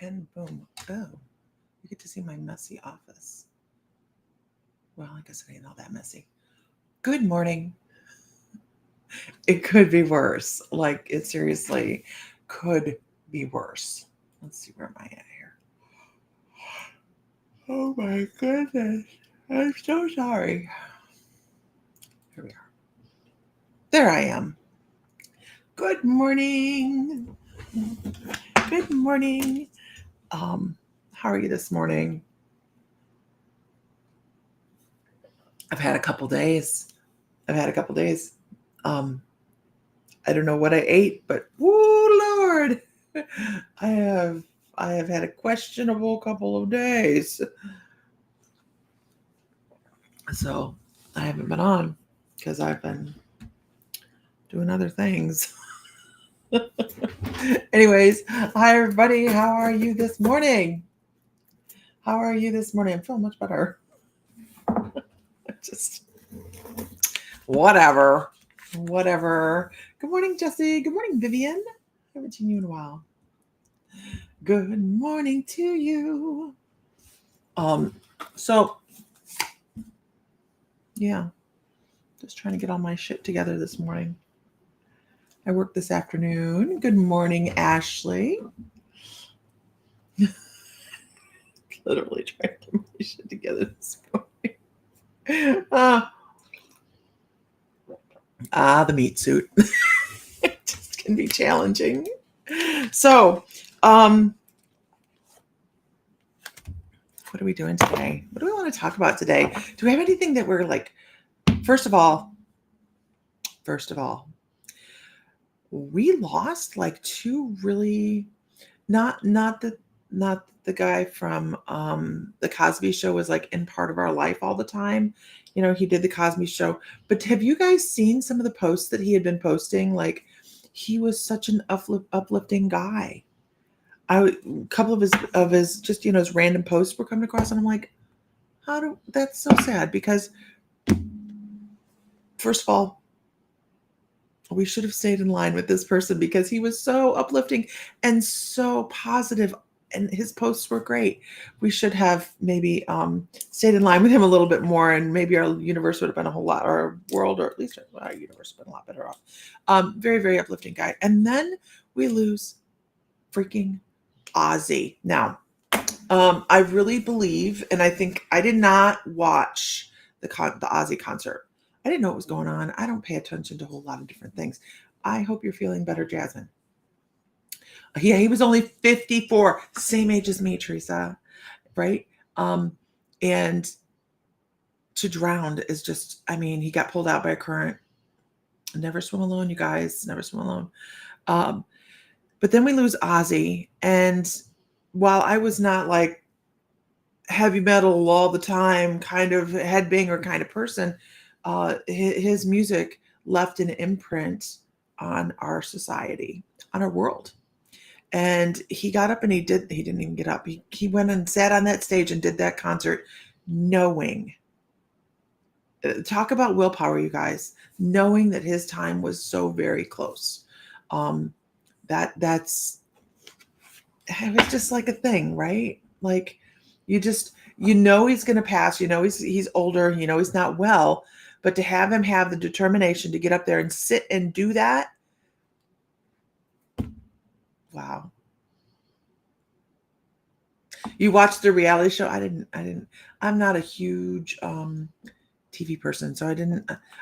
And boom. Oh, you get to see my messy office. Well, I guess it ain't all that messy. Good morning. It could be worse. Like, it seriously could be worse. Let's see, where am I at here? Oh my goodness. I'm so sorry. Here we are. There I am. Good morning. Good morning. How are you this morning? I've had a couple days. I don't know what I ate, but woo Lord, I have had a questionable couple of days. So I haven't been on because I've been doing other things. Anyways, hi everybody. How are you this morning? How are you this morning? I'm feeling much better. Just whatever. Good morning, Jesse. Good morning, Vivian. I haven't seen you in a while. Good morning to you. So yeah, just trying to get all my shit together this morning. I work this afternoon. Good morning, Ashley. Literally trying to get my shit together this morning. The meat suit. It just can be challenging. So, what are we doing today? What do we want to talk about today? Do we have anything that we're like, first of all, we lost like two really, not the guy from the Cosby Show was like in part of our life all the time. You know, he did the Cosby Show. But have you guys seen some of the posts that he had been posting? Like, he was such an uplifting guy. A couple of his just, his random posts were coming across, and I'm like, that's so sad, because first of all, we should have stayed in line with this person because he was so uplifting and so positive, and his posts were great. We should have maybe stayed in line with him a little bit more, and maybe our universe would have been a whole lot, or our world, or at least our universe would have been a lot better off. Very, very uplifting guy. And then we lose freaking Ozzy. Now, I really believe, and I think I did not watch the Ozzy concert. I didn't know what was going on. I don't pay attention to a whole lot of different things. I hope you're feeling better, Jasmine. Yeah, he was only 54, same age as me, Teresa, right? And to drown is just, he got pulled out by a current. Never swim alone, you guys. Never swim alone. But then we lose Ozzy, and while I was not like heavy metal all the time, kind of headbanger kind of person, his music left an imprint on our society, on our world. And he got up and he didn't even get up. He went and sat on that stage and did that concert knowing, talk about willpower, you guys, knowing that his time was so very close. That's, it was just like a thing, right? Like, he's going to pass, he's older, he's not well, but to have him have the determination to get up there and sit and do that. Wow. You watched the reality show? I'm not a huge TV person, so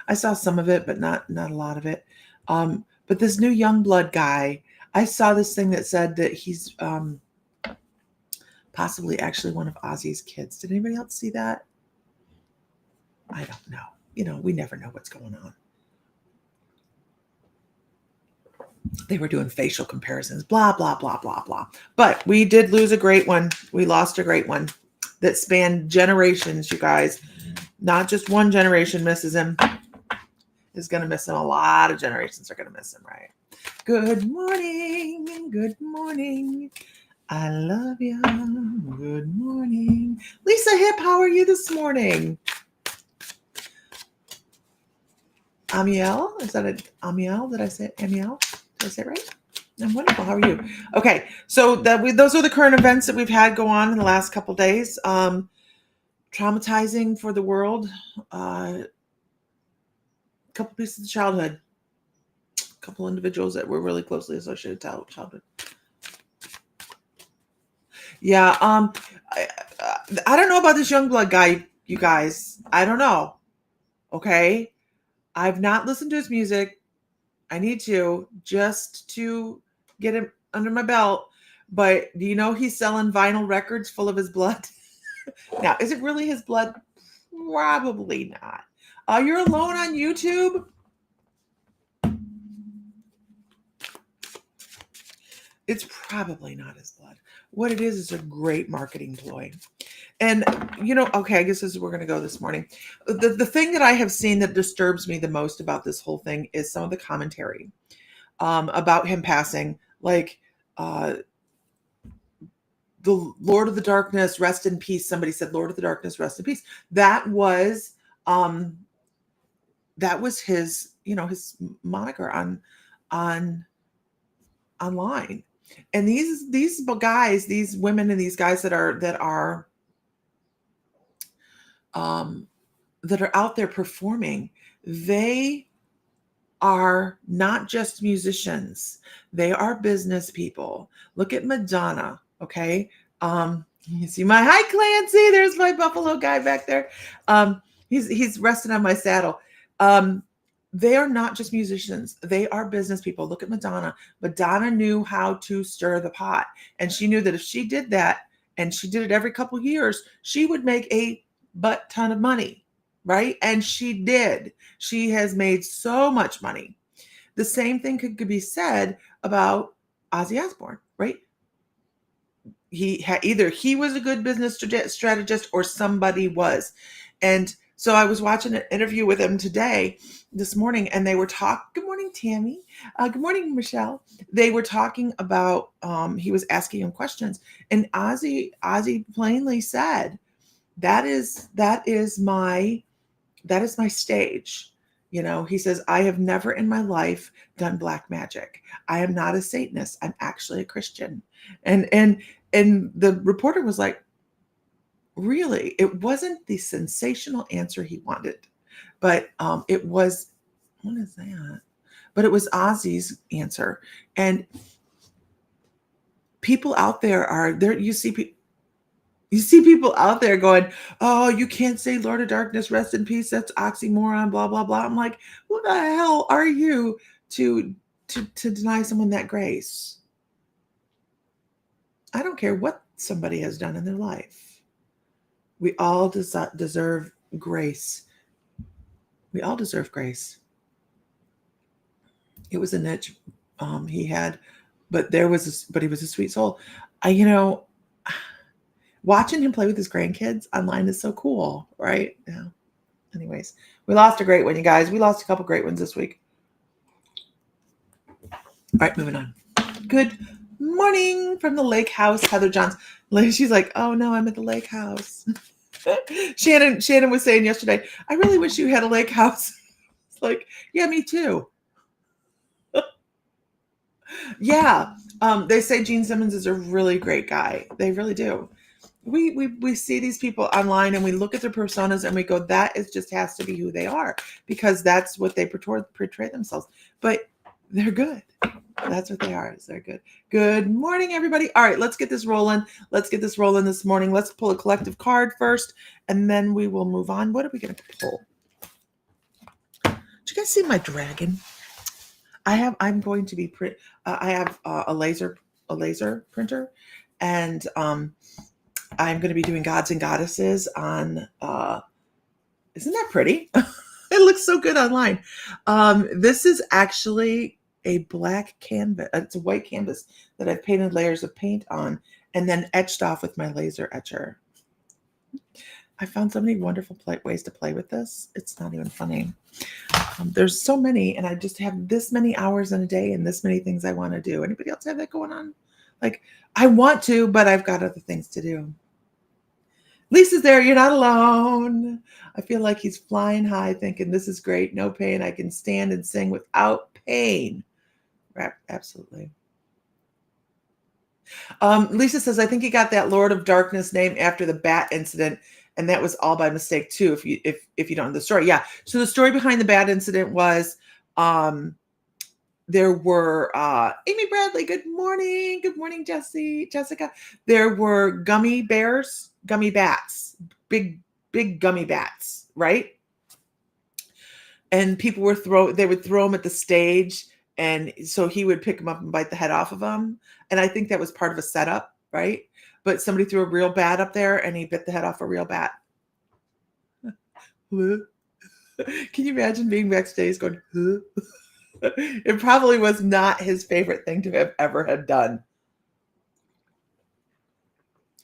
I saw some of it, but not a lot of it. But this new Youngblood guy, I saw this thing that said that he's possibly actually one of Ozzy's kids. Did anybody else see that? I don't know. We never know what's going on. They were doing facial comparisons, blah, blah, blah, blah, blah. But we did lose a great one. We lost a great one that spanned generations, you guys. Not just one generation misses him. Is going to miss him. A lot of generations are going to miss him, right? Good morning. Good morning. I love you. Good morning. Lisa Hip, how are you this morning? Amiel? Is that Amiel? Did I say Amiel? Did I say it right? I'm wonderful. How are you? Okay, so those are the current events that we've had go on in the last couple days. Traumatizing for the world. A couple pieces of childhood. A couple individuals that were really closely associated with childhood. Yeah. I don't know about this young blood guy, you guys. I don't know. Okay. I've not listened to his music. I need to just to get him under my belt. But do you know he's selling vinyl records full of his blood? Now, is it really his blood? Probably not. You're alone on YouTube? It's probably not his blood. What it is a great marketing ploy. And, okay, I guess this is where we're going to go this morning. The thing that I have seen that disturbs me the most about this whole thing is some of the commentary about him passing. Like, the Lord of the Darkness, rest in peace. Somebody said, Lord of the Darkness, rest in peace. That was his, his moniker on online. And these guys, these women and these guys that are out there performing, they are not just musicians. They are business people. Look at Madonna. Okay. You see my, hi Clancy, there's my Buffalo guy back there. He's resting on my saddle. They are not just musicians. They are business people. Look at Madonna. Madonna knew how to stir the pot. And she knew that if she did that, and she did it every couple of years, she would make a butt ton of money, right? And she did. She has made so much money. The same thing could be said about Ozzy Osbourne, right? Either he was a good business strategist or somebody was. And so I was watching an interview with him this morning, and they were talking. Good morning, Tammy. Good morning, Michelle. They were talking about, he was asking him questions, and Ozzy plainly said, that is my stage. He says, I have never in my life done black magic. I am not a Satanist. I'm actually a Christian. And the reporter was like, really? It wasn't the sensational answer he wanted, but it was, what is that? But it was Ozzy's answer. And people out there are there. You see people out there going, oh, you can't say Lord of Darkness, rest in peace. That's oxymoron, blah, blah, blah. I'm like, who the hell are you to deny someone that grace? I don't care what somebody has done in their life. We all deserve grace. We all deserve grace. It was a niche he had, but he was a sweet soul. Watching him play with his grandkids online is so cool, right? Yeah. Anyways, we lost a great one, you guys. We lost a couple great ones this week. All right, moving on. Good morning from the lake house, Heather Johns. She's like, oh no, I'm at the lake house. Shannon was saying yesterday, I really wish you had a lake house. It's like, yeah, me too. Yeah. They say Gene Simmons is a really great guy. They really do. We see these people online and we look at their personas and we go, that just has to be who they are, because that's what they portray themselves. But they're good. That's what they are. They're good. Good morning, everybody. All right, let's get this rolling. This morning. Let's pull a collective card first, and then we will move on. What are we going to pull? Did you guys see my dragon? I'm going to be I have a laser printer, and I'm going to be doing gods and goddesses on. Isn't that pretty? It looks so good online. This is actually a black canvas. It's a white canvas that I've painted layers of paint on and then etched off with my laser etcher. I found so many wonderful ways to play with this. It's not even funny. There's so many, and I just have this many hours in a day and this many things I want to do. Anybody else have that going on? Like, I want to, but I've got other things to do. Lisa's there. You're not alone. I feel like he's flying high thinking this is great. No pain. I can stand and sing without pain. Absolutely. Lisa says, I think he got that Lord of Darkness name after the bat incident, and that was all by mistake too. If you don't know the story, yeah. So the story behind the bat incident was, there were Amy Bradley. Good morning, Jessica. There were gummy bears, gummy bats, big gummy bats, right? And people they would throw them at the stage, and so he would pick them up and bite the head off of them. And I think that was part of a setup, right? But somebody threw a real bat up there, and he bit the head off a real bat. Can you imagine being backstage going? It probably was not his favorite thing to have ever had done.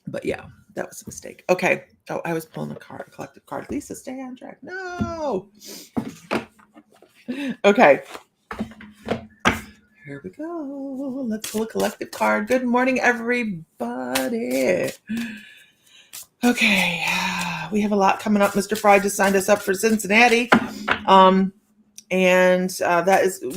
But yeah, that was a mistake. Okay. Oh, I was pulling a collective card. Lisa, stay on track. No. Okay. Here we go. Let's pull a collective card. Good morning, everybody. Okay. We have a lot coming up. Mr. Fry just signed us up for Cincinnati. And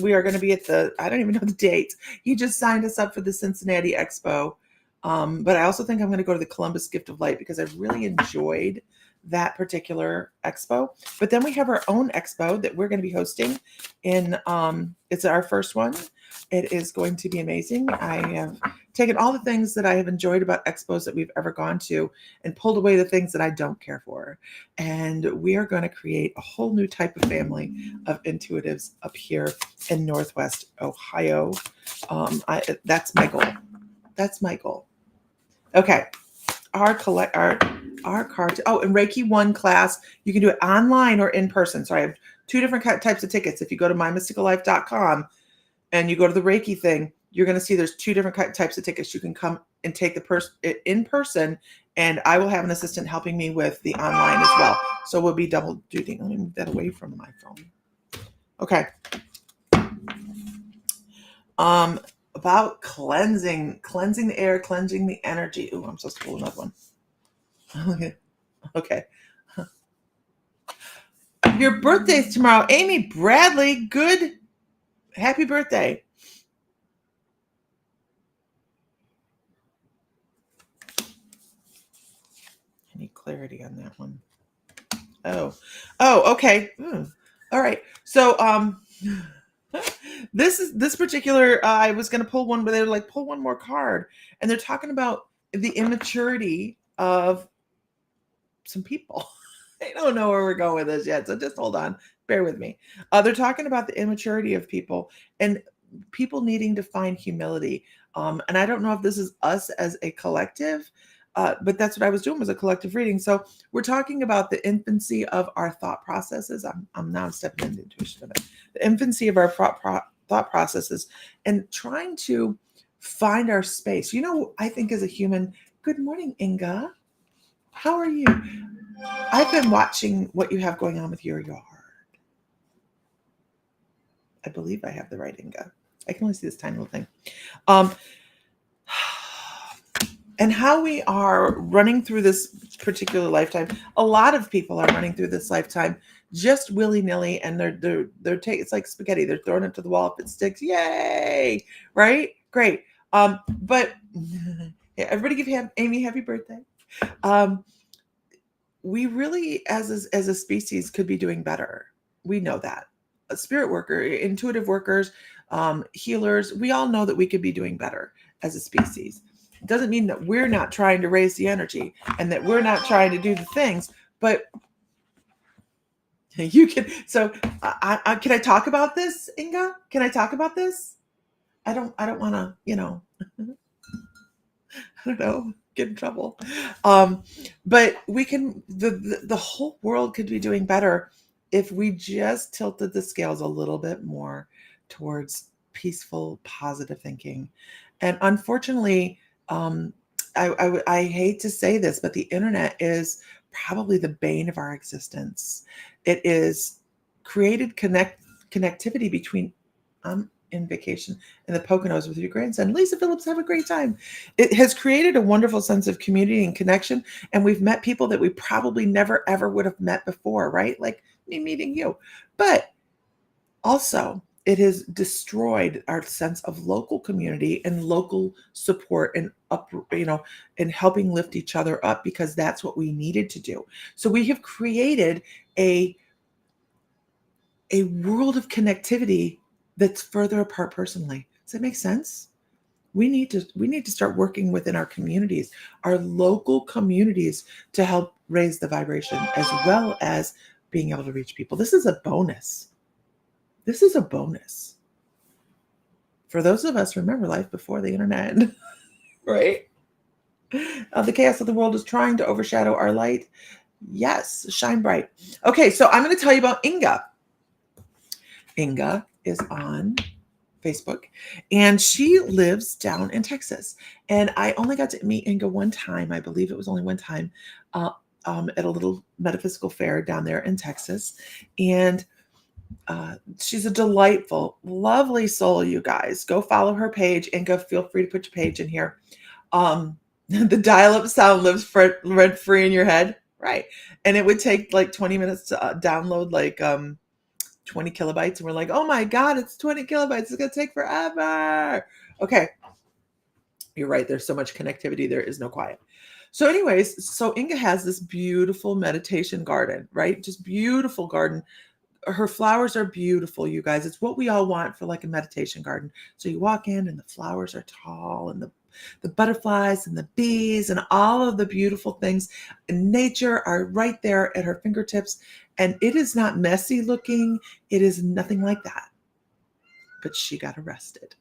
we are going to be at I don't even know the date. He just signed us up for the Cincinnati Expo. But I also think I'm going to go to the Columbus Gift of Light because I really enjoyed that particular expo. But then we have our own expo that we're going to be hosting it's our first one. It is going to be amazing. I have taken all the things that I have enjoyed about expos that we've ever gone to and pulled away the things that I don't care for. And we are going to create a whole new type of family of intuitives up here in Northwest Ohio. That's my goal. That's my goal. Okay. Our card. And Reiki 1 class, you can do it online or in person. So I have 2 different types of tickets. If you go to mymysticallife.com and you go to the Reiki thing, you're going to see there's 2 different types of tickets. You can come and take it in person, and I will have an assistant helping me with the online as well. So we'll be double duty. Let me move that away from my phone. Okay. About cleansing the air, cleansing the energy. Ooh, I'm supposed to pull another one. Okay. Your birthday's tomorrow. Amy Bradley, happy birthday. I need clarity on that one. Oh, okay. All right. So, this particular, I was going to pull one, but they're like, pull one more card. And they're talking about the immaturity of some people. I don't know where we're going with this yet. So just hold on. Bear with me. They're talking about the immaturity of people and people needing to find humility. And I don't know if this is us as a collective, but that's what I was doing, was a collective reading. So we're talking about the infancy of our thought processes. I'm now stepping into intuition of it. The infancy of our thought processes and trying to find our space. I think as a human, good morning, Inga. How are you? I've been watching what you have going on with your yard. I believe I have the right Inga. I can only see this tiny little thing. And how we are running through this particular lifetime. A lot of people are running through this lifetime just willy-nilly, and they're taking, it's like spaghetti. They're throwing it to the wall. If it sticks, yay! Right? Great. But yeah, everybody give Amy happy birthday. We really, as a species, could be doing better. We know that. A spirit worker, intuitive workers, healers, we all know that we could be doing better as a species. It doesn't mean that we're not trying to raise the energy and that we're not trying to do the things, but you can. So can I talk about this, Inga? Can I talk about this? I don't want to, I don't know, get in trouble. But we can, the whole world could be doing better if we just tilted the scales a little bit more towards peaceful, positive thinking. And unfortunately, I hate to say this, but the internet is probably the bane of our existence. It is created connectivity between in vacation in the Poconos with your grandson. Lisa Phillips, have a great time. It has created a wonderful sense of community and connection. And we've met people that we probably never, ever would have met before, right? Like me meeting you. But also, it has destroyed our sense of local community and local support and and helping lift each other up, because that's what we needed to do. So we have created a world of connectivity that's further apart personally. Does that make sense? We need to start working within our communities, our local communities, to help raise the vibration, as well as being able to reach people. This is a bonus. This is a bonus for those of us, remember, life before the internet, right? The chaos of the world is trying to overshadow our light. Yes, shine bright. Okay, so I'm going to tell you about Inga. Inga is on Facebook, and she lives down in Texas. And I only got to meet Inga one time. I believe it was only one time, at a little metaphysical fair down there in Texas. And she's a delightful, lovely soul, you guys. Go follow her page, and go feel free to put your page in here. The dial-up sound lives rent free in your head, right? And it would take like 20 minutes to download like 20 kilobytes, and we're like, oh my god, it's 20 kilobytes, it's gonna take forever. Okay, you're right, there's so much connectivity, there is no quiet. So anyways, so Inga has this beautiful meditation garden, right? Just beautiful garden. Her flowers are beautiful, you guys. It's what we all want for like a meditation garden. So you walk in and the flowers are tall, and the butterflies and the bees and all of the beautiful things in nature are right there at her fingertips. And it is not messy looking. It is nothing like that. But she got arrested.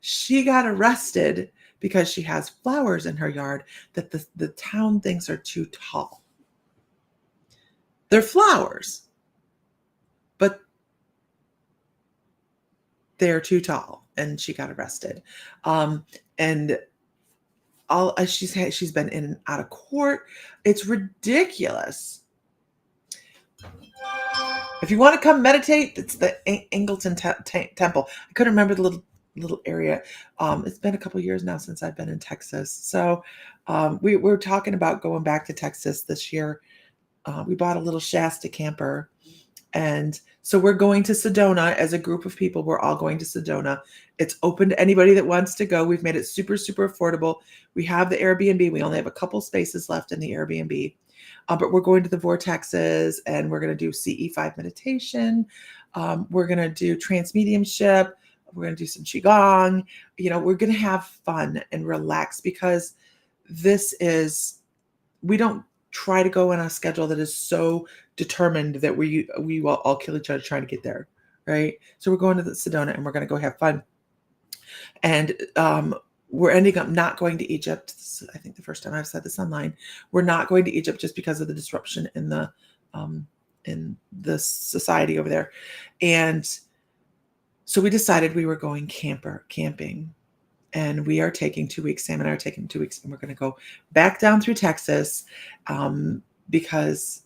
She got arrested because she has flowers in her yard that the town thinks are too tall. They're flowers, but they're too tall, and she got arrested. And all she's been in and out of court. It's ridiculous. If you want to come meditate, it's the Angleton Temple. I couldn't remember the little area. It's been a couple years now since I've been in Texas. So we're talking about going back to Texas this year. We bought a little Shasta camper. And so we're going to Sedona as a group of people. We're all going to Sedona. It's open to anybody that wants to go. We've made it super, super affordable. We have the Airbnb. We only have a couple spaces left in the Airbnb. But we're going to the vortexes, and we're going to do CE5 meditation. We're going to do trance mediumship. We're going to do some Qigong. We're going to have fun and relax, because we don't try to go on a schedule that is so determined that we will all kill each other trying to get there, right? So we're going to the Sedona, and we're going to go have fun. And we're ending up not going to Egypt. This is, I think, the first time I've said this online. We're not going to Egypt just because of the disruption in the society over there. And so we decided we were going camping. And we are taking 2 weeks. Sam and I are taking 2 weeks, and we're going to go back down through Texas because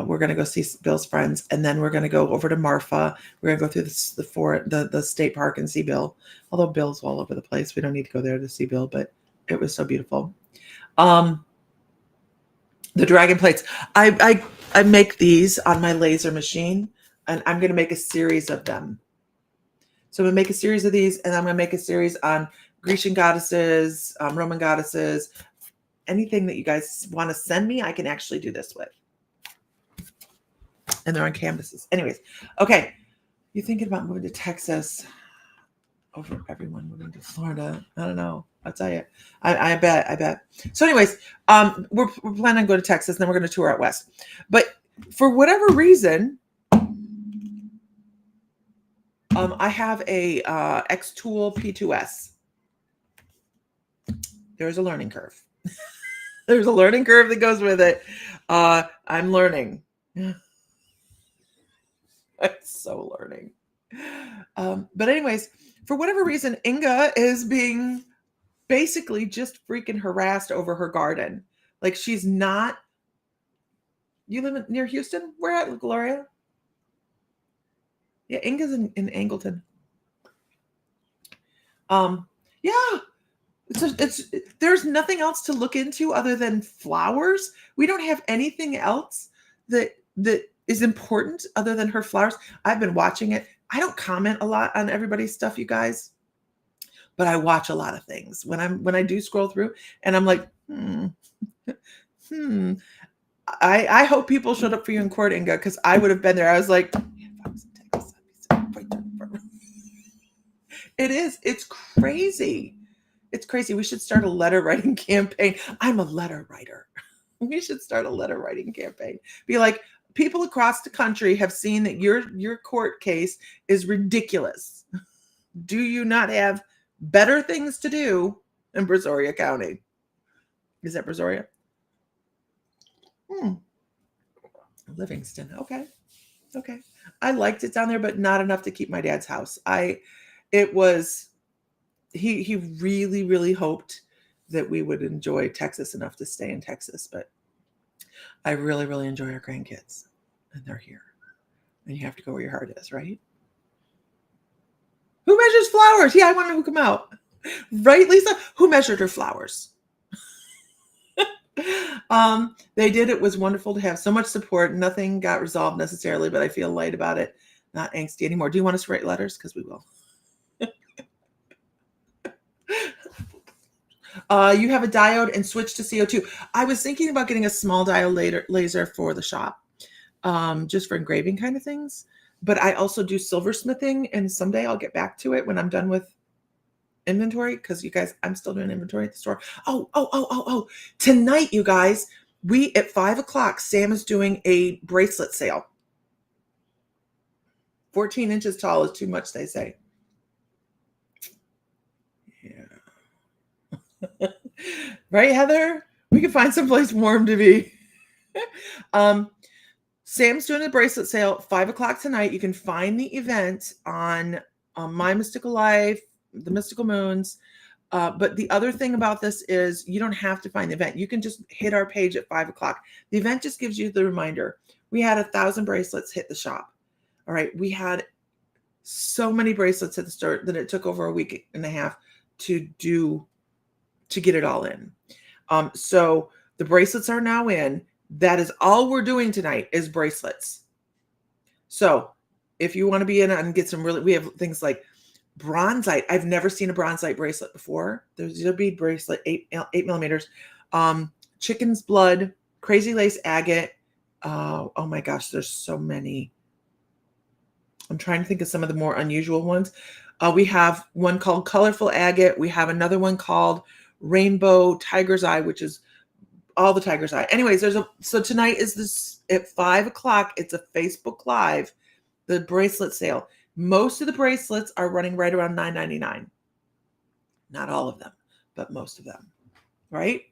we're going to go see Bill's friends, and then we're going to go over to Marfa. We're going to go through the state park and see Bill. Although Bill's all over the place, we don't need to go there to see Bill, but it was so beautiful. The dragon plates. I make these on my laser machine, and I'm going to make a series of them. So I'm going to make a series of these, and I'm going to make a series on Grecian goddesses, Roman goddesses, anything that you guys want to send me, I can actually do this with. And they're on canvases. Anyways, okay. You're thinking about moving to Texas over everyone moving to Florida. I don't know. I'll tell you. I bet. So anyways, we're planning on going to Texas, and then we're going to tour out west. But for whatever reason, I have a X-Tool P2S. There's a learning curve. There's a learning curve that goes with it. I'm learning. I'm so learning. But anyways, for whatever reason, Inga is being basically just freaking harassed over her garden. Like, she's not. You live near Houston? Where at, Gloria? Yeah, Inga's in Angleton. Yeah. There's nothing else to look into other than flowers. We don't have anything else that that is important other than her flowers. I've been watching it. I don't comment a lot on everybody's stuff, you guys, but I watch a lot of things when I do scroll through, and I'm like, hmm. I hope people showed up for you in court, Inga, because I would have been there. I was like, it is. It's crazy. It's crazy. We should start a letter writing campaign. I'm a letter writer. We should start a letter writing campaign. Be like, people across the country have seen that your court case is ridiculous. Do you not have better things to do in Brazoria County? Is that Brazoria? Livingston. Okay. Okay. I liked it down there, but not enough to keep my dad's house. It was, he really, really hoped that we would enjoy Texas enough to stay in Texas, but I really, really enjoy our grandkids, and they're here. And you have to go where your heart is, right? Who measures flowers? Yeah, I want to know who come out. Right, Lisa? Who measured her flowers? They did. It was wonderful to have so much support. Nothing got resolved necessarily, but I feel light about it. Not angsty anymore. Do you want us to write letters? Because we will. You have a diode and switch to CO2. I was thinking about getting a small diode laser for the shop, just for engraving kind of things. But I also do silversmithing, and someday I'll get back to it when I'm done with inventory, because you guys, I'm still doing inventory at the store. Oh. Tonight, you guys, we at 5:00, Sam is doing a bracelet sale. 14 inches tall is too much, they say. Yeah. Right, Heather? We can find someplace warm to be. Sam's doing a bracelet sale at 5:00 tonight. You can find the event on My Mystical Life, the Mystical Moons. But the other thing about this is you don't have to find the event. You can just hit our page at 5:00. The event just gives you the reminder. We had 1,000 bracelets hit the shop. All right. We had so many bracelets at the start that it took over a week and a half to get it all in. So the bracelets are now in. That is all we're doing tonight is bracelets. So if you want to be in and get some we have things like bronzite. I've never seen a bronzite bracelet before. There's a bead bracelet, 8 millimeters. Chicken's blood, crazy lace agate. Oh my gosh, there's so many. I'm trying to think of some of the more unusual ones. We have one called colorful agate. We have another one called rainbow tiger's eye, which is all the tiger's eye. Anyways, so tonight is this at 5:00. It's a Facebook Live, the bracelet sale. Most of the bracelets are running right around $9.99. Not all of them, but most of them, right?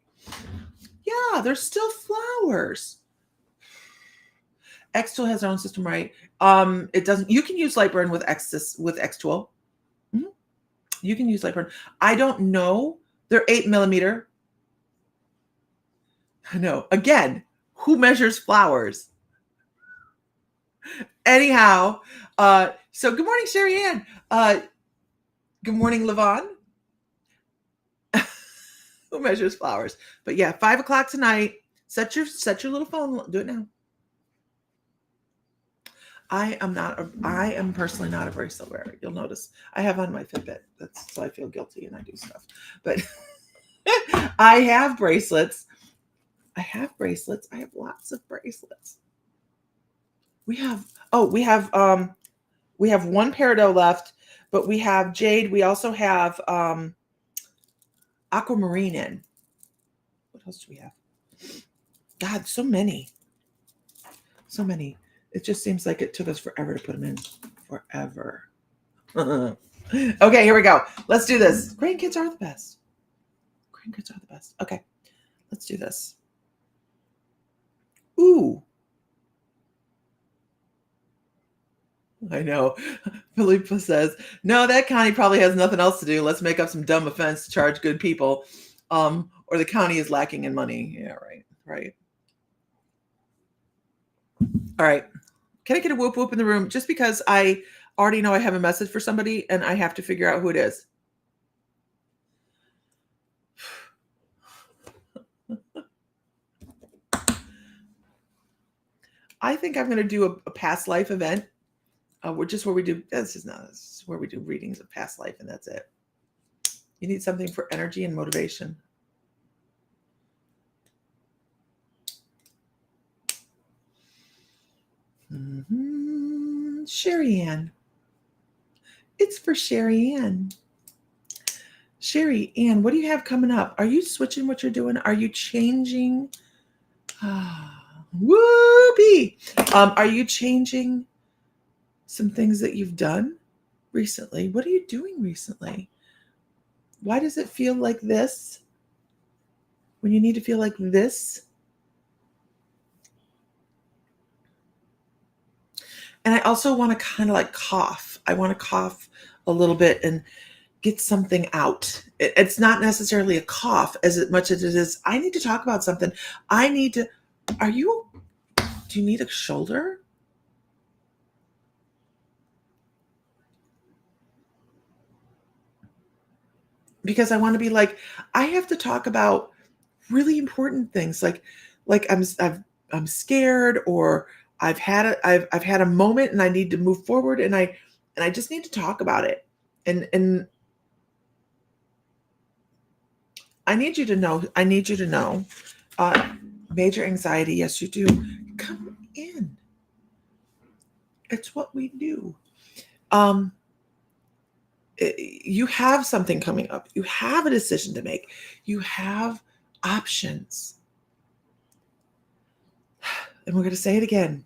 Yeah, there's still flowers. X-Tool has their own system, right? It doesn't. You can use Lightburn with X-Tool. Mm-hmm. You can use Lightburn. I don't know. They're 8 millimeter. I know. Again, who measures flowers? Anyhow, so good morning, Sherry Ann. Good morning, Levon. Who measures flowers? But yeah, 5:00 tonight. Set your little phone. Do it now. I am personally not a bracelet wearer. You'll notice I have on my Fitbit. That's so I feel guilty and I do stuff. But I have bracelets. I have lots of bracelets. We have one peridot left, but we have jade. We also have aquamarine in. What else do we have? God, so many. So many. It just seems like it took us forever to put them in. Forever. Okay, here we go. Let's do this. Grandkids are the best. Grandkids are the best. Okay, let's do this. Ooh. I know. Philippa says, no, that county probably has nothing else to do. Let's make up some dumb offense to charge good people. Or the county is lacking in money. Yeah, right. All right. Can I get a whoop whoop in the room? Just because I already know I have a message for somebody and I have to figure out who it is. I think I'm going to do a past life event. Just where we do, this is where we do readings of past life, and that's it. You need something for energy and motivation. Sherry Ann. It's for Sherry Ann. Sherry Ann, what do you have coming up? Are you switching what you're doing? Are you changing? Whoopee! Are you changing some things that you've done recently? What are you doing recently? Why does it feel like this when you need to feel like this? And I also want to kind of like cough. I want to cough a little bit and get something out. It's not necessarily a cough as much as it is, I need to talk about something. I need to, do you need a shoulder? Because I want to be like, I have to talk about really important things, like I'm scared, or I've had a moment and I need to move forward, and I just need to talk about it. And I need you to know, major anxiety, yes you do. Come in. It's what we do. You have something coming up. You have a decision to make. You have options. And we're going to say it again.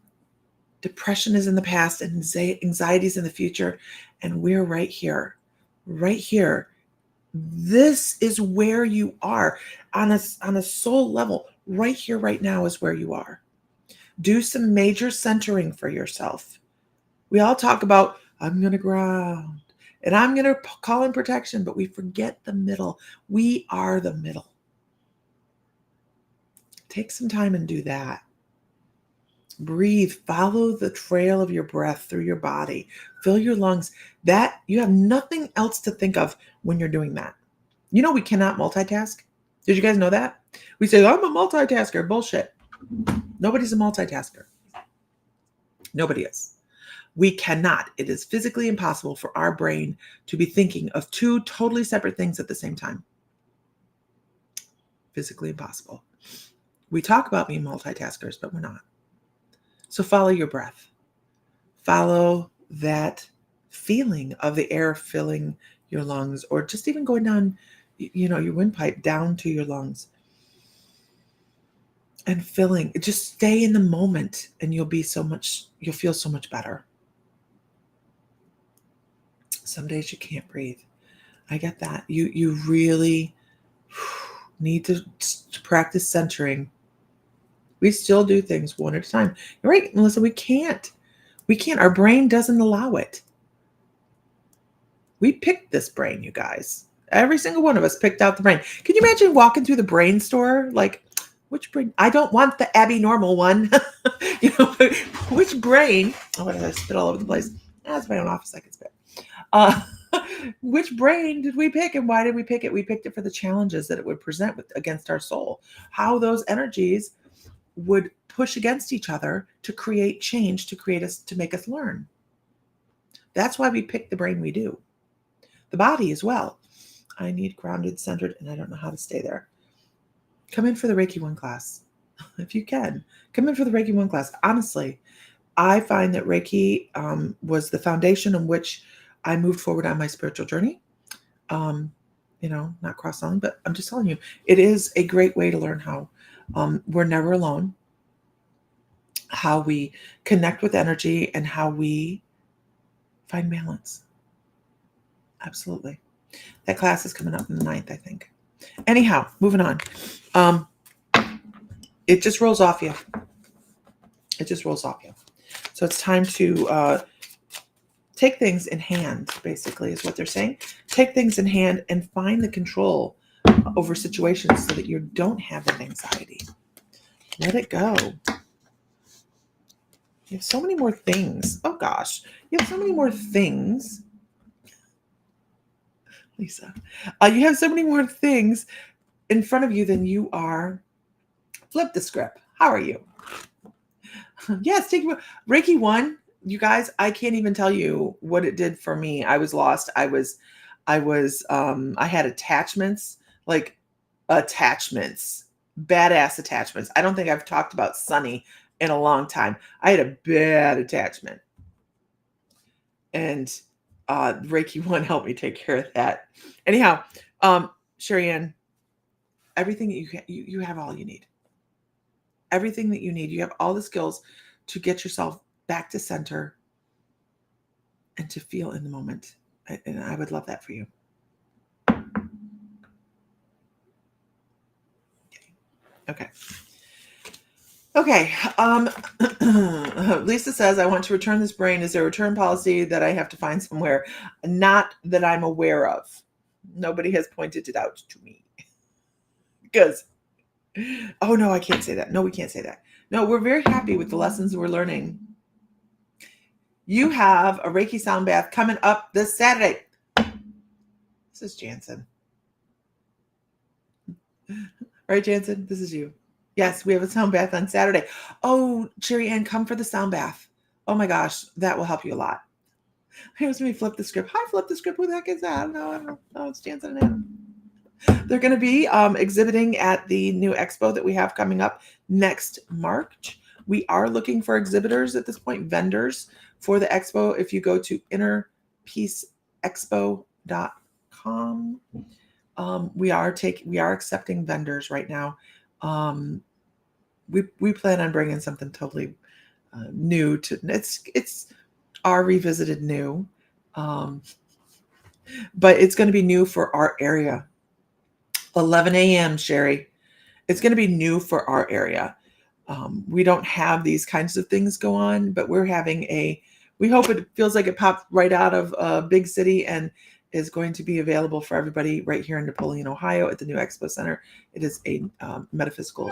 Depression is in the past and anxiety is in the future. And we're right here. Right here. This is where you are on a soul level. Right here, right now is where you are. Do some major centering for yourself. We all talk about, I'm going to ground and I'm going to call in protection, but we forget the middle. We are the middle. Take some time and do that. Breathe, follow the trail of your breath through your body, fill your lungs. That you have nothing else to think of when you're doing that. You know, we cannot multitask. Did you guys know that? We say, I'm a multitasker. Bullshit. Nobody's a multitasker. Nobody is. We cannot. It is physically impossible for our brain to be thinking of two totally separate things at the same time. Physically impossible. We talk about being multitaskers, but we're not. So follow your breath. Follow that feeling of the air filling your lungs, or just even going down, your windpipe down to your lungs and filling. Just stay in the moment and you'll feel so much better. Some days you can't breathe. I get that. You really need to practice centering. We still do things one at a time. You're right, Melissa, we can't. Our brain doesn't allow it. We picked this brain, you guys. Every single one of us picked out the brain. Can you imagine walking through the brain store? Like, which brain? I don't want the Abby normal one. Which brain? Oh, what did I spit all over the place? That's my own office. I can spit. Which brain did we pick, and why did we pick it? We picked it for the challenges that it would present against our soul. How those energies would push against each other to create change, to make us learn. That's why we pick the brain we do. The body as well. I need grounded, centered, and I don't know how to stay there. Come in for the Reiki 1 class. If you can, come in for the Reiki 1 class. Honestly, I find that Reiki was the foundation on which I moved forward on my spiritual journey. Not cross-selling, but I'm just telling you, it is a great way to learn how we're never alone, how we connect with energy, and how we find balance. Absolutely. That class is coming up on the 9th, I think. Anyhow, moving on. It just rolls off you. So it's time to take things in hand, basically, is what they're saying. Take things in hand and find the control over situations so that you don't have that anxiety. Let it go. You have so many more things. Oh, gosh. You have so many more things. Lisa. You have so many more things in front of you than you are. Flip the script. How are you? Yes, take Reiki 1. You guys, I can't even tell you what it did for me. I was lost. I had attachments, like attachments, badass attachments. I don't think I've talked about Sunny in a long time. I had a bad attachment, and Reiki 1 helped me take care of that. Anyhow, Sherry Ann, everything that you have all you need. Everything that you need. You have all the skills to get yourself back to center and to feel in the moment. And I would love that for you. Okay. Okay. Lisa says, I want to return this brain. Is there a return policy that I have to find somewhere? Not that I'm aware of. Nobody has pointed it out to me. Because, oh no, I can't say that. No, we can't say that. No, we're very happy with the lessons we're learning. You have a Reiki sound bath coming up this Saturday. This is Jansen. Right, Jansen? This is you. Yes, we have a sound bath on Saturday. Oh, Sherry Ann, come for the sound bath. Oh my gosh, that will help you a lot. Here's me flip the script. Hi, flip the script. Who the heck is that? I don't know. Oh, it's Jansen and Adam. They're going to be exhibiting at the new expo that we have coming up next March. We are looking for exhibitors at this point, vendors for the expo. If you go to innerpeaceexpo.com, we are accepting vendors right now. We plan on bringing something totally new to it's our revisited new, but it's going to be new for our area. 11 a.m. Sherry. It's going to be new for our area. We don't have these kinds of things go on, but we're having we hope it feels like it popped right out of a big city and is going to be available for everybody right here in Napoleon, Ohio at the new Expo Center. It is a metaphysical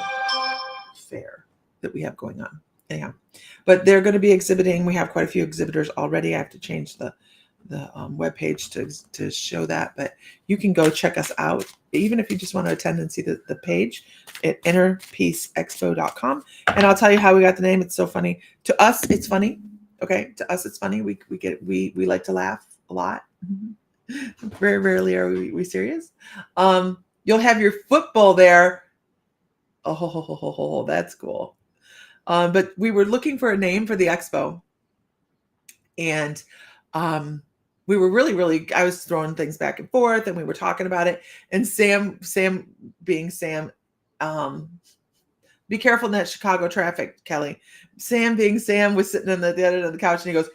fair that we have going on. Anyhow, but they're going to be exhibiting. We have quite a few exhibitors already. I have to change the webpage to show that, but you can go check us out. Even if you just want to attend and see the page at innerpeaceexpo.com. And I'll tell you how we got the name. It's so funny. To us, it's funny. Okay. To us, it's funny. We like to laugh a lot. Very rarely are we serious. You'll have your football there. Oh, that's cool. But we were looking for a name for the expo. And we were really, I was throwing things back and forth and we were talking about it. And Sam being Sam, be careful in that Chicago traffic, Kelly. Sam being Sam was sitting on the other end of the couch and he goes,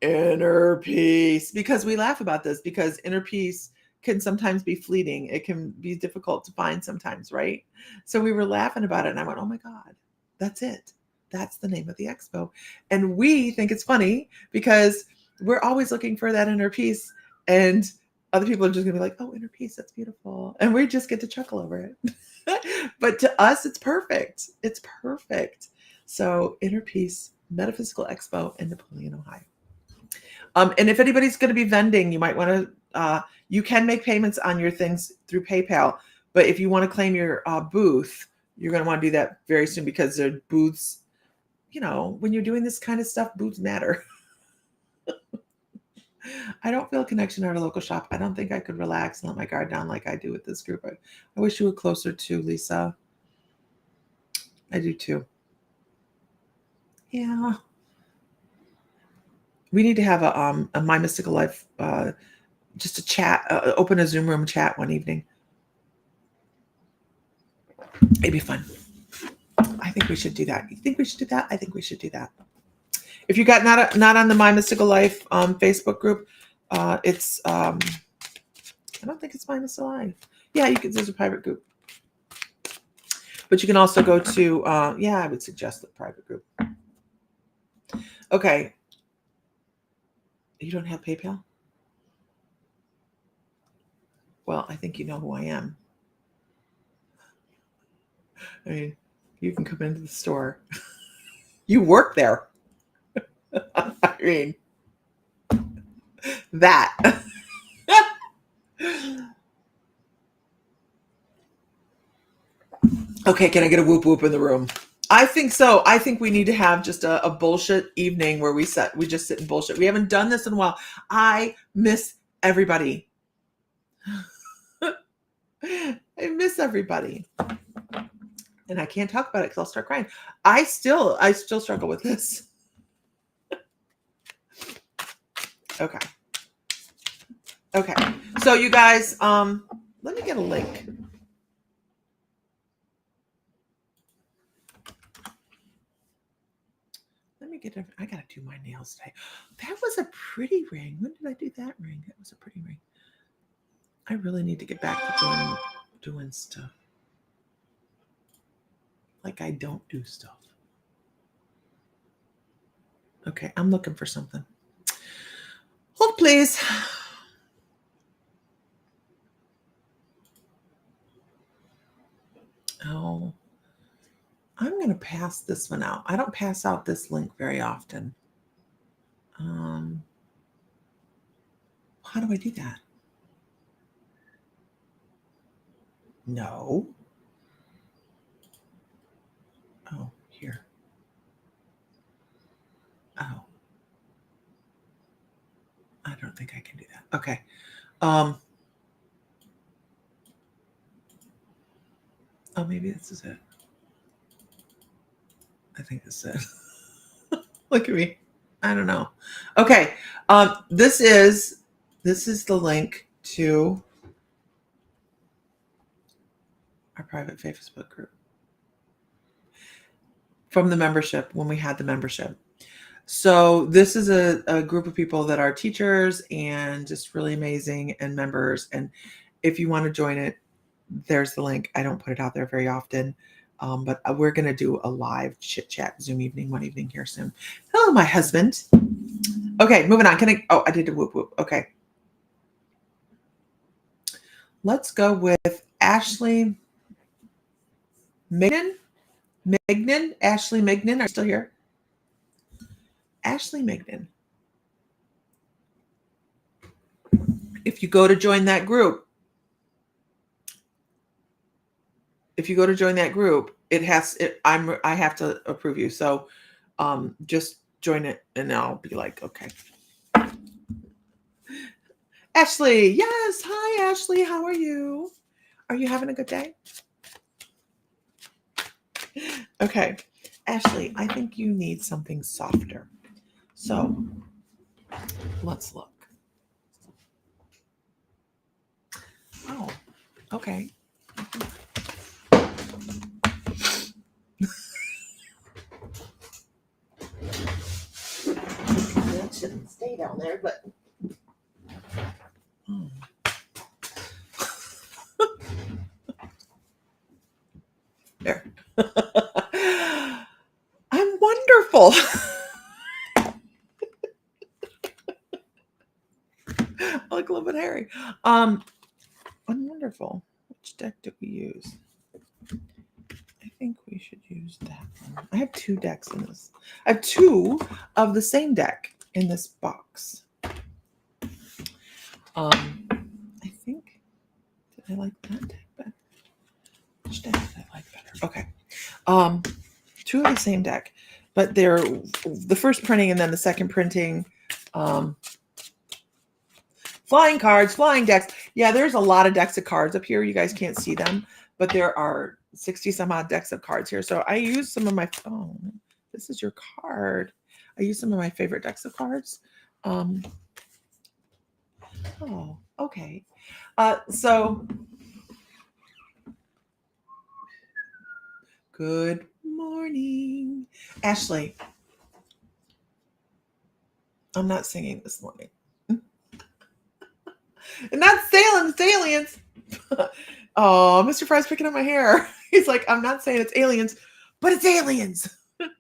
inner peace. Because we laugh about this because inner peace can sometimes be fleeting. It can be difficult to find sometimes, right? So we were laughing about it and I went, oh my God, that's it. That's the name of the expo. And we think it's funny because we're always looking for that inner peace. And other people are just going to be like, oh, inner peace, that's beautiful. And we just get to chuckle over it. But to us, it's perfect. It's perfect. So Inner Peace Metaphysical Expo in Napoleon, Ohio. And if anybody's going to be vending, you might want to, you can make payments on your things through PayPal. But if you want to claim your booth, you're going to want to do that very soon because their booths, when you're doing this kind of stuff, booths matter. I don't feel a connection at a local shop. I don't think I could relax and let my guard down like I do with this group. I wish you were closer to Lisa. I do too. Yeah. We need to have a My Mystical Life, just a chat, open a Zoom room chat one evening. It'd be fun. I think we should do that. You think we should do that? I think we should do that. If you got not on the My Mystical Life Facebook group, it's I don't think it's My Mystical Life. Yeah, there's a private group. But you can also go to I would suggest the private group. Okay. You don't have PayPal? Well, I think you know who I am. I mean, you can come into the store. You work there. I mean, that. Okay, can I get a whoop whoop in the room? I think so. I think we need to have just a bullshit evening where we just sit and bullshit. We haven't done this in a while. I miss everybody. I miss everybody. And I can't talk about it because I'll start crying. I still struggle with this. Okay. Okay. So you guys, let me get a link. I gotta do my nails today. That was a pretty ring. When did I do that ring? That was a pretty ring. I really need to get back to doing stuff. Like I don't do stuff. Okay, I'm looking for something. Hold, please. Oh, I'm going to pass this one out. I don't pass out this link very often. How do I do that? No. Oh, here. Oh. I don't think I can do that. Okay. Oh, maybe this is it. I think this is it. Look at me. I don't know. Okay. This is the link to our private Facebook group from the membership when we had the membership. So this is a group of people that are teachers and just really amazing and members. And if you want to join it, there's the link. I don't put it out there very often, but we're going to do a live chit chat Zoom evening one evening here soon. Hello, my husband. Okay, moving on. I did a whoop whoop. Okay. Let's go with Ashley Mignon. Ashley Mignon. Are you still here? Ashley Mignon. If you go to join that group, I have to approve you. So just join it and I'll be like, okay. Ashley, yes. Hi, Ashley. How are you? Are you having a good day? Okay. Ashley, I think you need something softer. So let's look. Oh, okay. That shouldn't stay down there, but there. I'm wonderful. I look a little bit hairy. I'm wonderful. Which deck did we use? I think we should use that one. I have 2 decks in this. I have 2 of the same deck in this box. I think, did I like that deck better? Which deck did I like better? Okay. 2 of the same deck, but they're the first printing and then the second printing. Flying cards, flying decks. Yeah, there's a lot of decks of cards up here. You guys can't see them, but there are 60 some odd decks of cards here. So I use some of my, oh, this is your card. I use some of my favorite decks of cards. Oh, okay. So good morning, Ashley. I'm not singing this morning. And not Salem, it's aliens. Oh, Mr. Fry's picking up my hair. He's like, I'm not saying it's aliens, but it's aliens. Have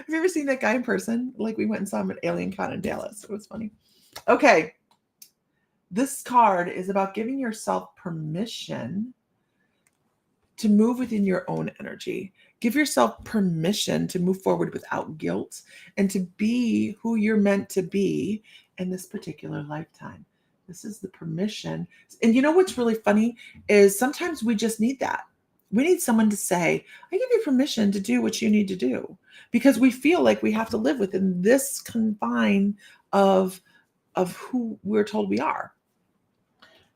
you ever seen that guy in person? Like we went and saw him at Alien Con in Dallas. It was funny. Okay. This card is about giving yourself permission to move within your own energy. Give yourself permission to move forward without guilt and to be who you're meant to be in this particular lifetime. This is the permission. And you know what's really funny is sometimes we just need that. We need someone to say, I give you permission to do what you need to do, because we feel like we have to live within this confine of who we're told we are.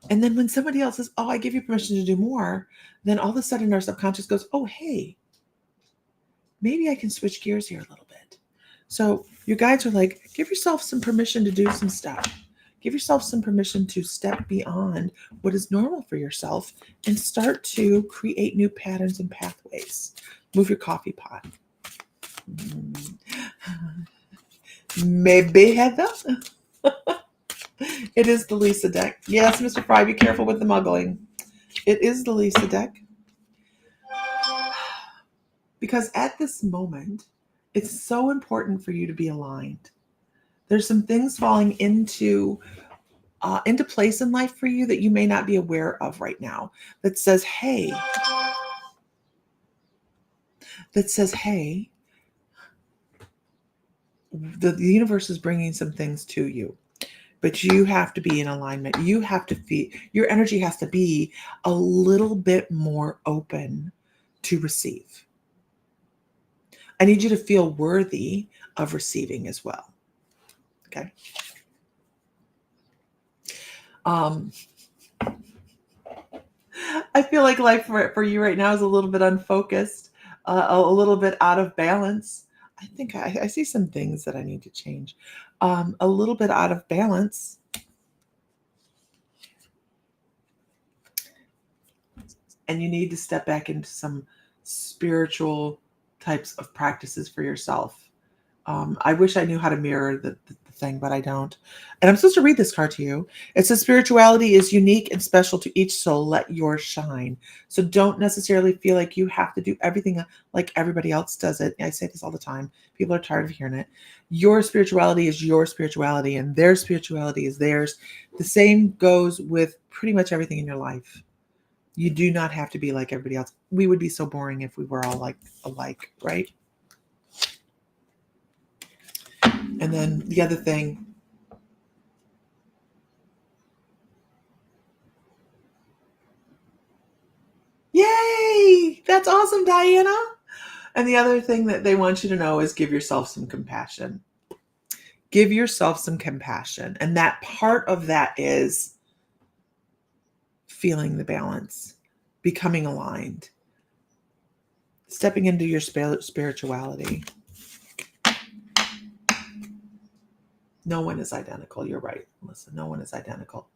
And then when somebody else says, oh, I give you permission to do more, then all of a sudden our subconscious goes, oh, hey, maybe I can switch gears here a little bit. So your guides are like, give yourself some permission to do some stuff. Give yourself some permission to step beyond what is normal for yourself and start to create new patterns and pathways. Move your coffee pot. Maybe, Heather. It is the Lisa deck. Yes, Mr. Fry, be careful with the muggling. It is the Lisa deck. Because at this moment, it's so important for you to be aligned. There's some things falling into place in life for you that you may not be aware of right now. That says, hey, the universe is bringing some things to you, but you have to be in alignment. You have to feel, your energy has to be a little bit more open to receive. I need you to feel worthy of receiving as well. Okay. I feel like life for you right now is a little bit unfocused, a little bit out of balance. I think I see some things that I need to change. A little bit out of balance. And you need to step back into some spiritual types of practices for yourself. I wish I knew how to mirror the thing, but I don't. And I'm supposed to read this card to you. It says spirituality is unique and special to each soul. Let yours shine. So don't necessarily feel like you have to do everything like everybody else does it. I say this all the time. People are tired of hearing it. Your spirituality is your spirituality, and their spirituality is theirs. The same goes with pretty much everything in your life. You do not have to be like everybody else. We would be so boring if we were all like alike, right? And then the other thing, yay! That's awesome, Diana. And the other thing that they want you to know is give yourself some compassion. Give yourself some compassion. And that part of that is feeling the balance, becoming aligned, stepping into your spirituality. No one is identical. You're right, Melissa. No one is identical.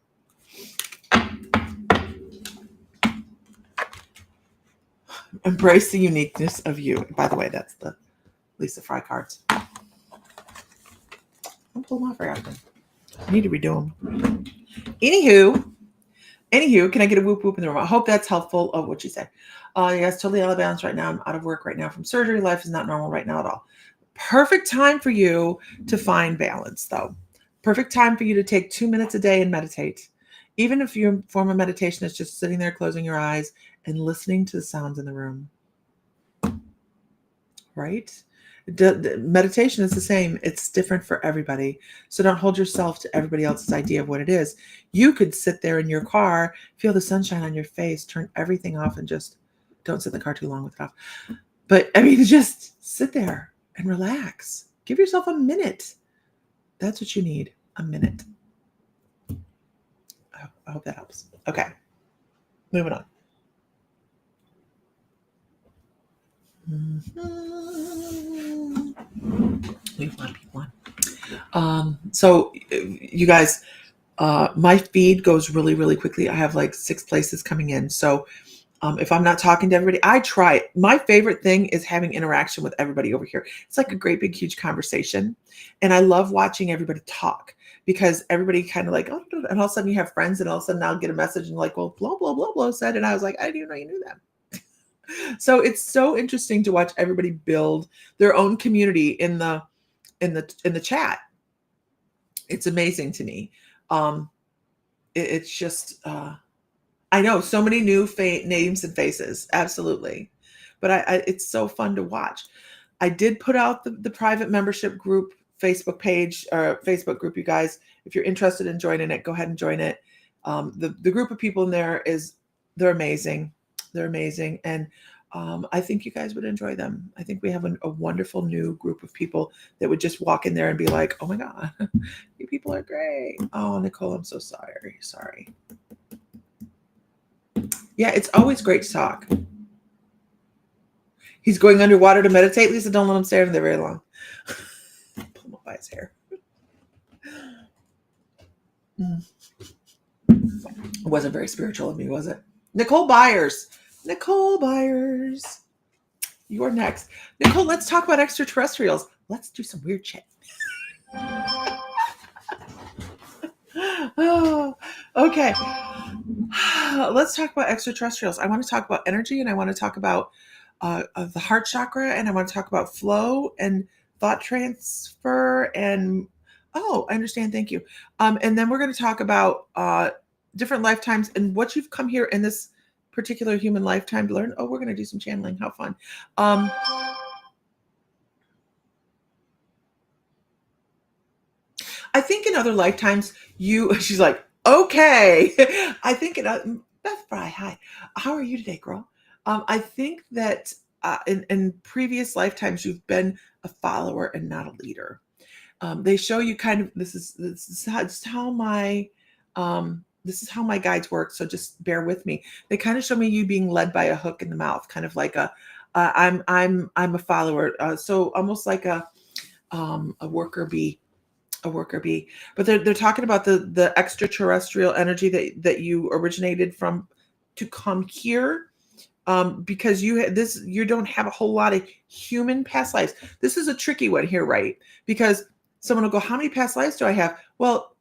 Embrace the uniqueness of you. By the way, that's the Lisa Fry cards. I'll pull them off right after. I need to redo them. Anywho, can I get a whoop whoop in the room? I hope that's helpful. Oh, what'd you say? Yes, totally out of balance right now. I'm out of work right now from surgery. Life is not normal right now at all. Perfect time for you to find balance, though. Perfect time for you to take 2 minutes a day and meditate. Even if your form of meditation is just sitting there, closing your eyes and listening to the sounds in the room. Right? The meditation is the same. It's different for everybody. So don't hold yourself to everybody else's idea of what it is. You could sit there in your car, feel the sunshine on your face, turn everything off, and just don't sit in the car too long with it off. But I mean, just sit there and relax. Give yourself a minute. That's what you need, a minute. I hope that helps. Okay, moving on. Leave one, people on. So you guys, my feed goes really, really quickly. I have like 6 places coming in. So if I'm not talking to everybody, I try it. My favorite thing is having interaction with everybody over here. It's like a great, big, huge conversation. And I love watching everybody talk, because everybody kind of like, oh, and all of a sudden you have friends, and all of a sudden I'll get a message and like, well, blah, blah, blah, blah said. And I was like, I didn't even know you knew that. So it's so interesting to watch everybody build their own community in the chat. It's amazing to me. It's just I know so many new names and faces, absolutely, but it's so fun to watch. I did put out the private membership group Facebook page or Facebook group. You guys, if you're interested in joining it, go ahead and join it. The group of people in there they're amazing. They're amazing. And I think you guys would enjoy them. I think we have a wonderful new group of people that would just walk in there and be like, oh my God, you people are great. Oh, Nicole, I'm so sorry. Sorry. Yeah, it's always great to talk. He's going underwater to meditate. Lisa, don't let him stay under there very long. Pull him up by his hair. It wasn't very spiritual of me, was it? Nicole Byers. Nicole Byers. You're next. Nicole, let's talk about extraterrestrials. Let's do some weird shit. Oh, okay. Let's talk about extraterrestrials. I want to talk about energy, and I want to talk about the heart chakra, and I want to talk about flow and thought transfer. And oh, I understand. Thank you. And then we're going to talk about different lifetimes and what you've come here in this particular human lifetime to learn. Oh, we're going to do some channeling. How fun. I think in other lifetimes, she's like, okay. I think Beth Fry, hi. How are you today, girl? I think that in previous lifetimes, you've been a follower and not a leader. They show you kind of, this is how my guides work. So just bear with me. They kind of show me you being led by a hook in the mouth, kind of like I'm a follower. So almost like a worker bee. But they're talking about the extraterrestrial energy that you originated from to come here, because you don't have a whole lot of human past lives. This is a tricky one here, right? Because someone will go, how many past lives do I have? Well,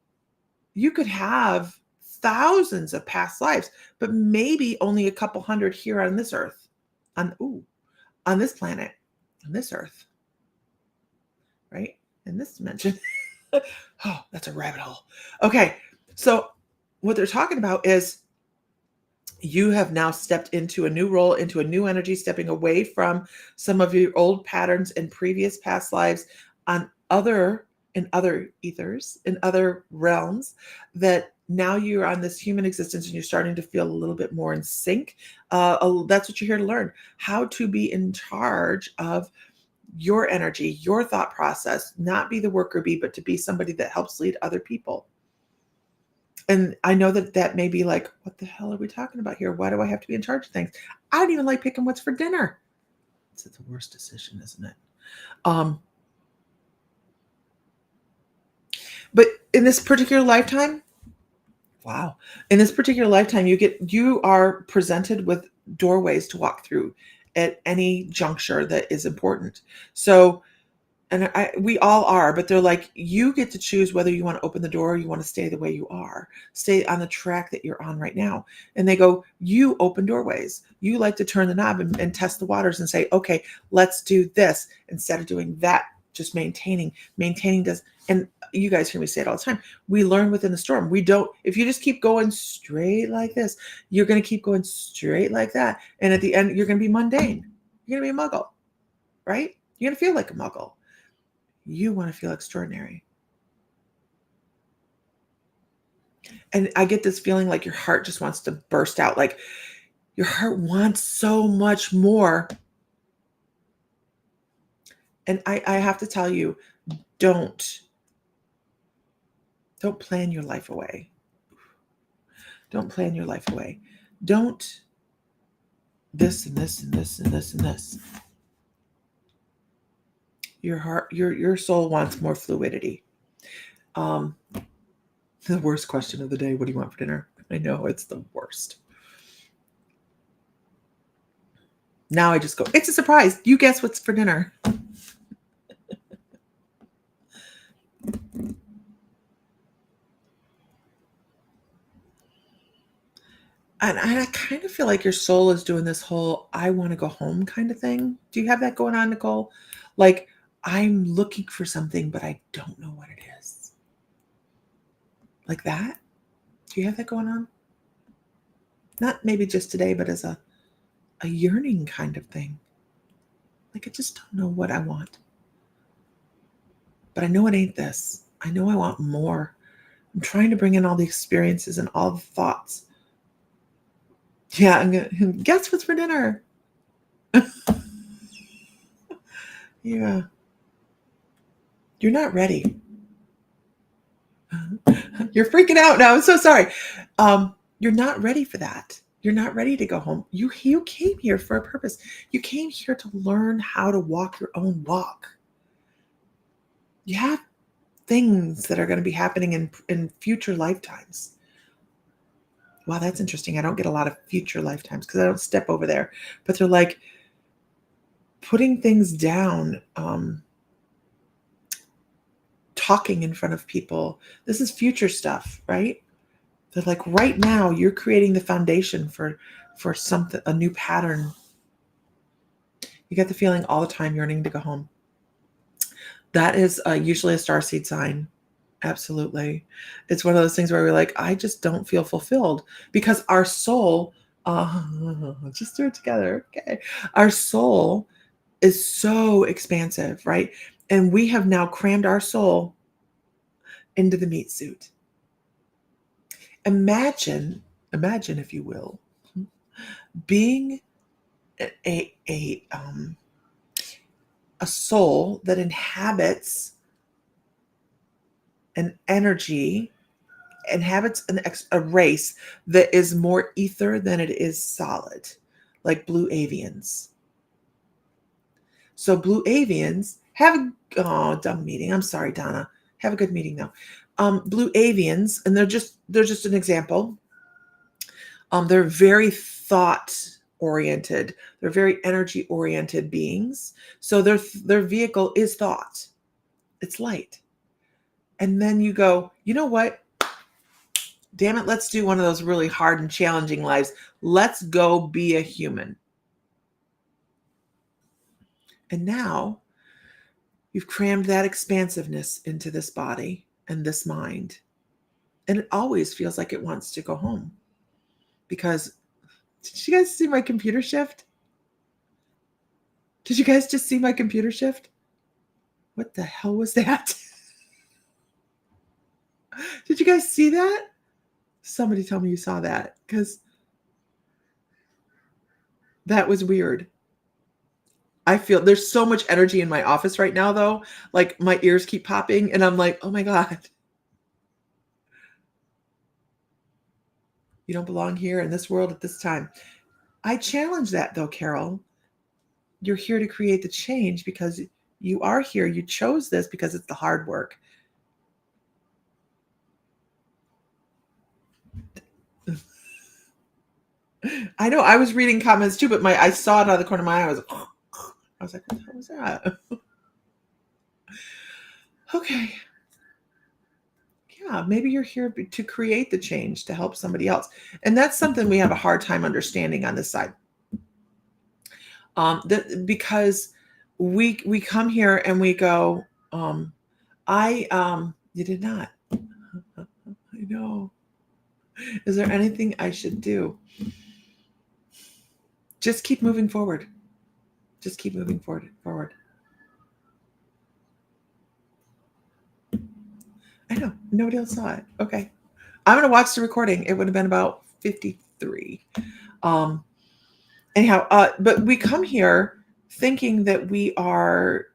you could have thousands of past lives, but maybe only a couple hundred here on this earth, on this planet, on this earth, right? In this dimension. Oh, that's a rabbit hole. Okay. So what they're talking about is you have now stepped into a new role, into a new energy, stepping away from some of your old patterns and previous past lives in other ethers, in other realms, that now you're on this human existence and you're starting to feel a little bit more in sync. That's what you're here to learn, how to be in charge of your energy, your thought process, not be the worker bee, but to be somebody that helps lead other people. And I know that may be like, what the hell are we talking about here? Why do I have to be in charge of things? I don't even like picking what's for dinner. It's the worst decision, isn't it? But in this particular lifetime, wow. In this particular lifetime, you are presented with doorways to walk through at any juncture that is important. So, and we all are, but they're like, you get to choose whether you want to open the door or you want to stay the way you are, stay on the track that you're on right now. And they go, you open doorways. You like to turn the knob and test the waters and say, okay, let's do this instead of doing that. Just maintaining does. And you guys hear me say it all the time. We learn within the storm. We don't, if you just keep going straight like this, you're going to keep going straight like that. And at the end, you're going to be mundane. You're going to be a muggle, right? You're going to feel like a muggle. You want to feel extraordinary. And I get this feeling like your heart just wants to burst out. Like your heart wants so much more. And I have to tell you, don't plan your life away. Don't plan your life away. Don't this and this and this and this and this. Your heart, your soul wants more fluidity. The worst question of the day, what do you want for dinner? I know it's the worst. Now I just go, it's a surprise. You guess what's for dinner. And I kind of feel like your soul is doing this whole I want to go home kind of thing. Do you have that going on, Nicole? Like, I'm looking for something, but I don't know what it is. Like that? Do you have that going on? Not maybe just today, but as a yearning kind of thing. Like, I just don't know what I want. But I know it ain't this. I know I want more. I'm trying to bring in all the experiences and all the thoughts Yeah, guess what's for dinner? Yeah, you're not ready. You're freaking out now. I'm so sorry. You're not ready for that. You're not ready to go home. You came here for a purpose. You came here to learn how to walk your own walk. You have things that are going to be happening in future lifetimes. Wow, that's interesting. I don't get a lot of future lifetimes because I don't step over there. But they're like putting things down, talking in front of people. This is future stuff, right? They're like right now you're creating the foundation for something, a new pattern. You get the feeling all the time yearning to go home. That is usually a starseed sign. Absolutely. It's one of those things where we're like, I just don't feel fulfilled because our soul, just do it together. Okay. Our soul is so expansive, right? And we have now crammed our soul into the meat suit. Imagine, if you will, being a a soul that inhabits an energy, inhabits a race that is more ether than it is solid, like blue avians. So blue avians have dumb meeting. I'm sorry, Donna. Have a good meeting though. Blue avians, and they're just an example. They're very thought oriented. They're very energy oriented beings. So their vehicle is thought. It's light. And then you go, you know what? Damn it, let's do one of those really hard and challenging lives. Let's go be a human. And now you've crammed that expansiveness into this body and this mind. And it always feels like it wants to go home. Because, did you guys see my computer shift? Did you guys just see my computer shift? What the hell was that? Did you guys see that? Somebody tell me you saw that, because that was weird. I feel there's so much energy in my office right now, though. Like my ears keep popping, and I'm like, oh my God. You don't belong here in this world at this time. I challenge that, though, Carol. You're here to create the change because you are here. You chose this because it's the hard work. I know I was reading comments too, but I saw it out of the corner of my eye. I was like, what the hell was that? Okay. Yeah, maybe you're here to create the change to help somebody else. And that's something we have a hard time understanding on this side. Because we come here and we go, you did not. I know. Is there anything I should do? Just keep moving forward. Just keep moving forward. I know. Nobody else saw it. Okay. I'm going to watch the recording. It would have been about 53. Anyhow, but we come here thinking that we are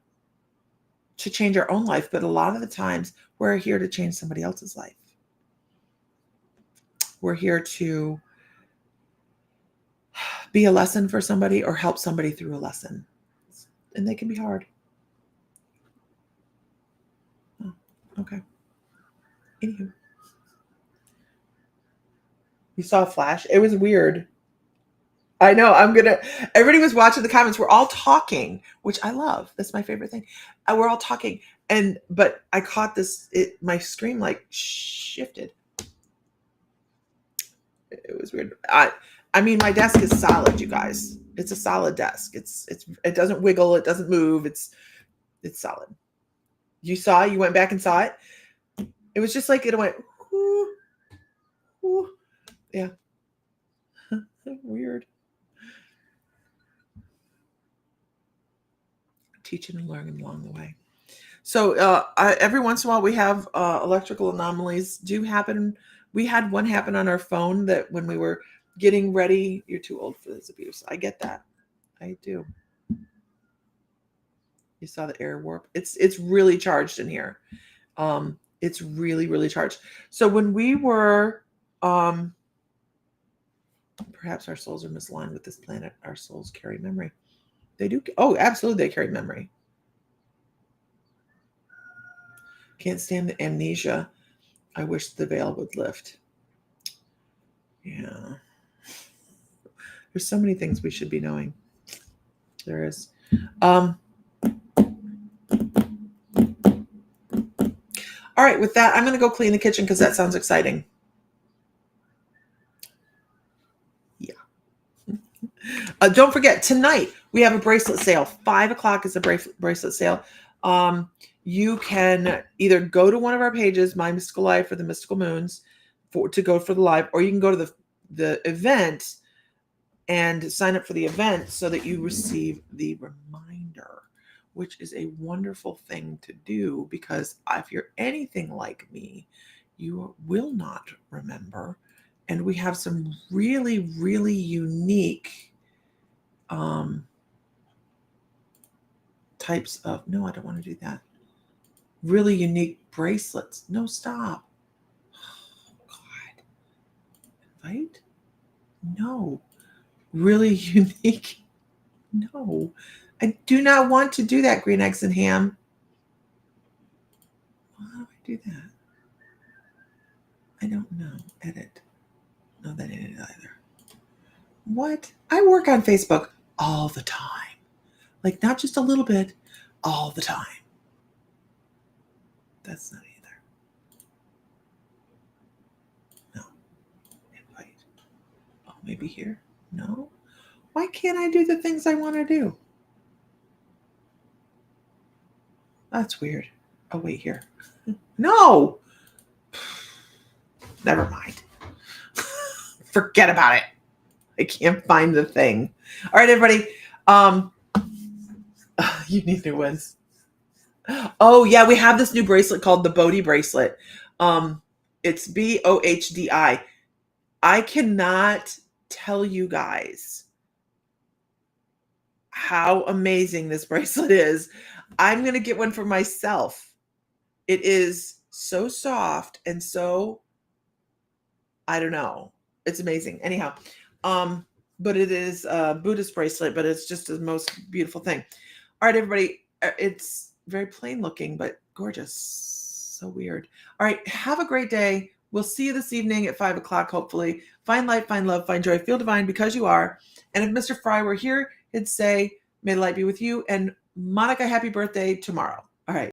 to change our own life, but a lot of the times we're here to change somebody else's life. We're here to be a lesson for somebody or help somebody through a lesson. And they can be hard. Oh, okay. Anywho. You saw a flash? It was weird. I know. Everybody was watching the comments. We're all talking, which I love. That's my favorite thing. We're all talking. But I caught this, my screen like shifted. It was weird. I mean, my desk is solid, you guys. It's a solid desk. It doesn't wiggle. It doesn't move. It's solid. You went back and saw it. It was just like it went, whoo, whoo. Yeah. Weird. Teaching and learning along the way. So every once in a while we have electrical anomalies do happen. We had one happen on our phone that when we were getting ready. You're too old for this abuse. I get that. I do. You saw the air warp. It's really charged in here. It's really, really charged. So when we were, perhaps our souls are misaligned with this planet. Our souls carry memory. They do. Oh, absolutely. They carry memory. Can't stand the amnesia. I wish the veil would lift. Yeah. There's so many things we should be knowing. There is. All right, with that, I'm going to go clean the kitchen because that sounds exciting. Yeah. Don't forget, tonight we have a bracelet sale. 5 o'clock is a bracelet sale. You can either go to one of our pages, My Mystical Life or the Mystical Moons, to go for the live, or you can go to the event and sign up for the event so that you receive the reminder, which is a wonderful thing to do, because if you're anything like me, you will not remember. And we have some really, really unique types of, no, I don't want to do that. Really unique bracelets. No, stop. Oh, God. Invite? No. Really unique. No. I do not want to do that, green eggs and ham. Why do I do that? I don't know. Edit. No, that ain't it either. What? I work on Facebook all the time. Like, not just a little bit, all the time. That's not either. No. Invite. Oh, maybe here? No. Why can't I do the things I want to do? That's weird. Oh, wait, here. No. Never mind. Forget about it. I can't find the thing. All right, everybody. You need new ones. Oh, yeah, we have this new bracelet called the Bodhi bracelet. It's BOHDI. I cannot tell you guys how amazing this bracelet is. I'm going to get one for myself. It is so soft and so, I don't know. It's amazing. Anyhow, but it is a Buddhist bracelet, but it's just the most beautiful thing. All right, everybody. It's very plain looking, but gorgeous. So weird. All right. Have a great day. We'll see you this evening at 5 o'clock, hopefully. Find light, find love, find joy, feel divine because you are. And if Mr. Fry were here, he'd say, may the light be with you. And Monica, happy birthday tomorrow.